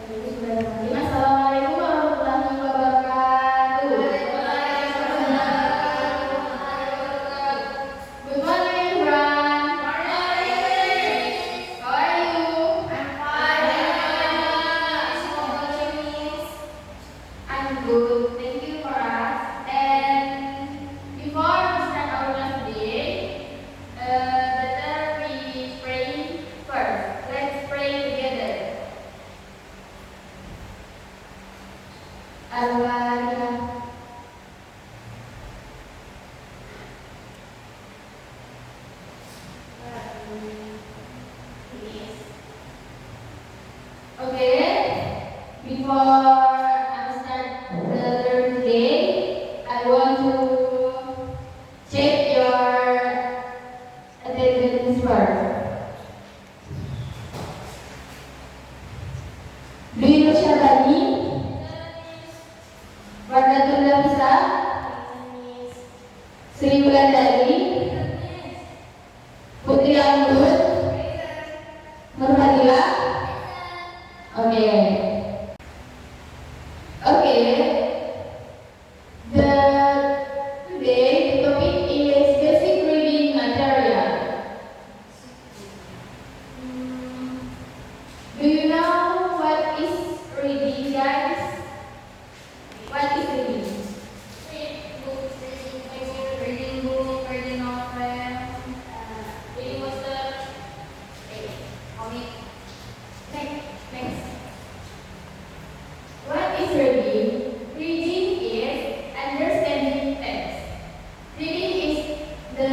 Assalamualaikum warahmatullahi wabarakatuh. Good morning, everyone. How are you? I'm good. Thank you for us. And before we start our class today, better we pray first. Let's pray together. Al-Fatihah. Okay, before I start the learn today, I want to check your attendance first. Do you know Syabani? Wardatul Nafisa? Sri Wulandari? Putri Anggun? Nurhadila? Okay. Today the topic is basic reading material. Do you know what is reading, guys? What is reading? Reading book, reading novel, reading poster, comic. Next. What is reading? Reading is understanding text. Reading is the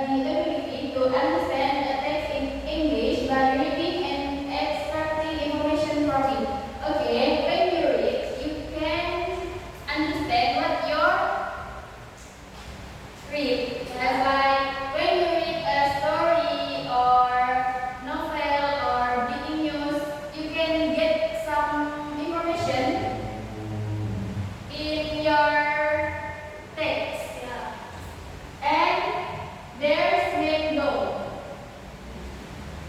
ability to understand a text in English by reading and extracting information from it. Okay, when you read, you can understand what you read. That's like when you read a story or novel or breaking news, you can get some information in your text. And there's main goal.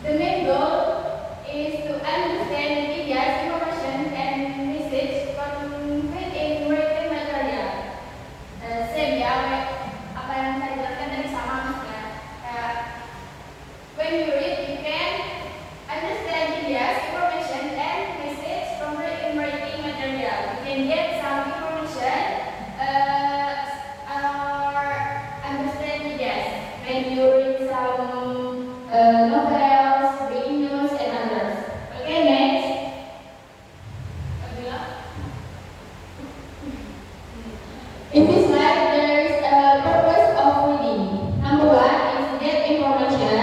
The main goal is to understand the media's information and message conveyed in written material. Same ya, apa yang saya jelaskan tadi sama maksudnya. When you read, you can understand media's information and message conveyed in written material. You can get some information or understand media's when you read some novels, breaking news, and others. Okay, next. In this slide, there is a purpose of reading. Number 1 is get information.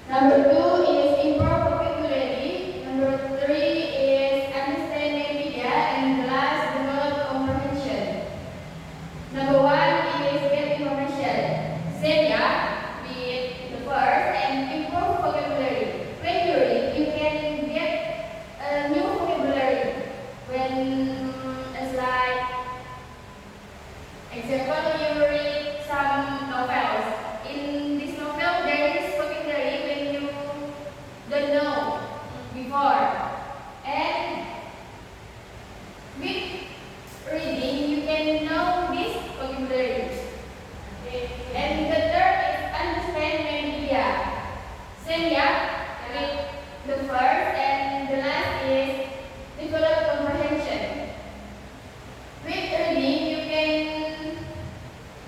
Number 2 is improve vocabulary. Number 3 is understanding media, and the last develop comprehension. Number 1 is get information. Same ya, with the first and improve vocabulary. When you read, you can get a new vocabulary. When it's like example, you read some novels. In this novel, there is vocabulary when you don't know before. And with reading, you can know this vocabulary. And the third is understand media. Same ya, with the first and the last is develop comprehension. With reading, you can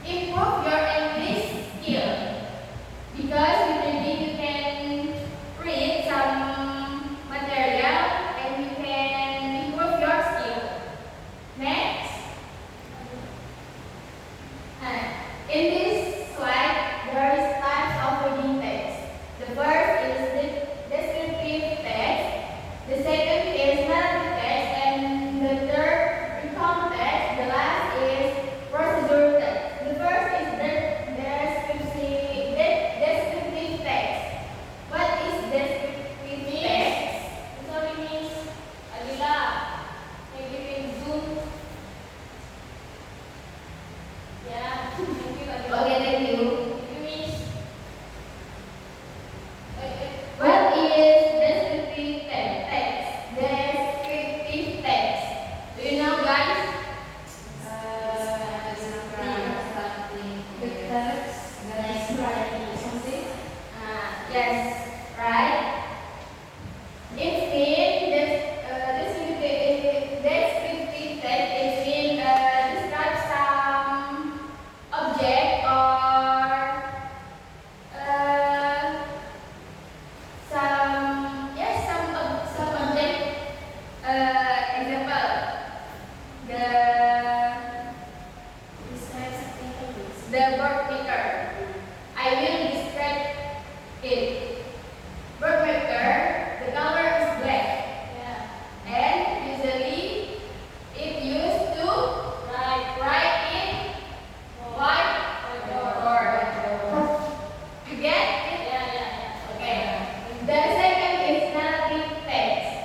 improve your English skill, because with reading you can read some material and you can improve your skill. Next. In this slide, there is types of reading text. The first is the descriptive text. The second is narrative text, and the third recount text. The last is procedure text. The first is the descriptive text. What is descriptive text? Sorry, Miss Adila. Can you give Zoom? Yeah. Thank you, Adila. Okay, thank you. Miss. the bird maker. I will describe it. Bird maker, the color is black. Yeah. And usually it used to write in whiteboard. You get it? Yeah. Okay. The second is narrative text.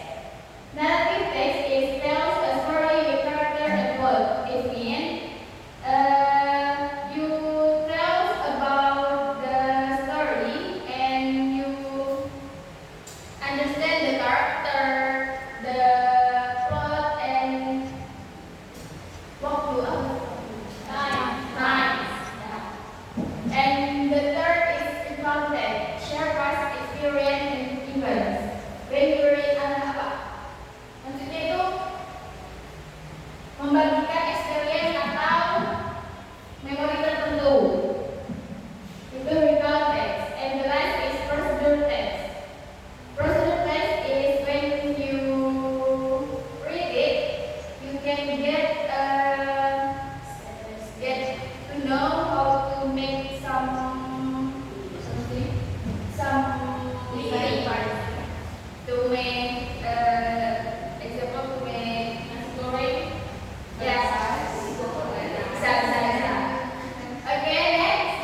Narrative text is tells a story with character and word. It means you tell about the story and you understand the character, the plot, and what you times. And the third is content, share past experience and events. When you read apa? Maksudnya itu membagikan experience atau memori tertentu. Itu recall text. And the last is procedure text. Procedure text is when you read it, you can get to know how to make some design parts. To make example, to make nasi goreng. Yes. Bisa. Okay, next.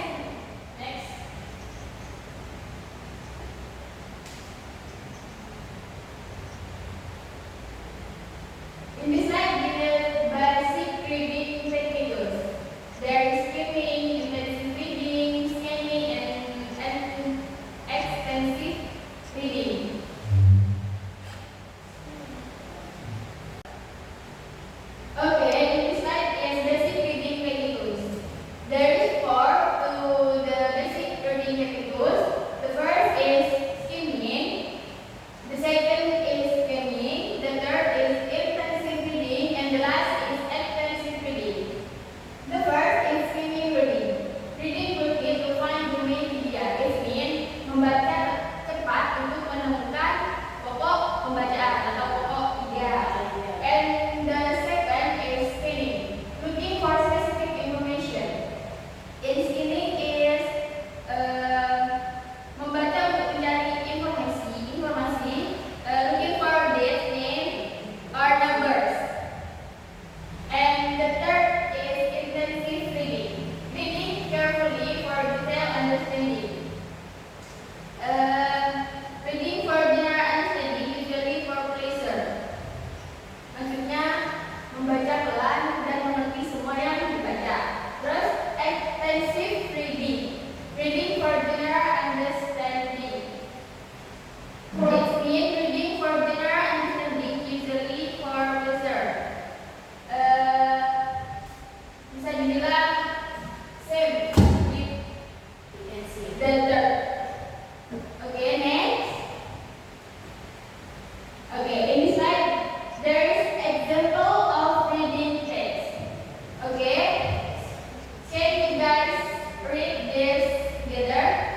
In this slide, the basic reading techniques. There is skimming, intensive reading, scanning, and extensive reading. Okay, in this slide is basic reading techniques. There is four to the basic reading techniques. The first is skimming. The second is scanning. The third is intensive reading, and the last is extensive reading. The first is skimming reading. Reading quickly to find the main idea. It means membaca cepat untuk menemukan pokok pembacaan atau pokok idea. And the second is scanning, looking for specific information. In scanning is membaca untuk mencari informasi, looking for date, name, or numbers. And the third is intensive reading, reading carefully for detailed understanding. Reading for general understanding, usually for pleasure. Maksudnya membaca pelan dan mengerti semua yang dibaca. Terus extensive reading, reading for general understanding. It means reading for general understanding, usually for pleasure. Bisa dibilang same with the third. Okay, next. Okay, in this slide there is example of reading text. Okay, can you guys read this together?